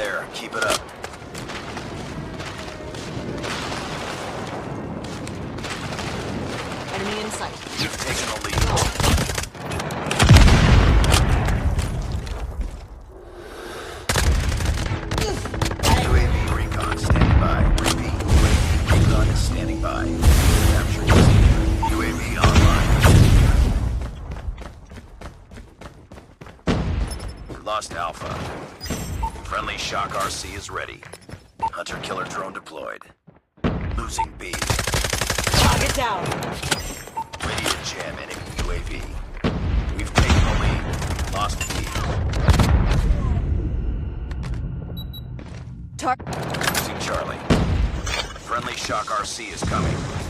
there. Keep it up. Enemy in sight. You've taken the lead. UAV recon standing by. Repeat, UAV recon is standing by. Capture UAV online. Lost Alpha. Friendly Shock RC is ready. Hunter-killer drone deployed. Losing B. Target down. Ready to jam enemy UAV. We've taken the lead. Lost B. Losing Charlie. Friendly Shock RC is coming.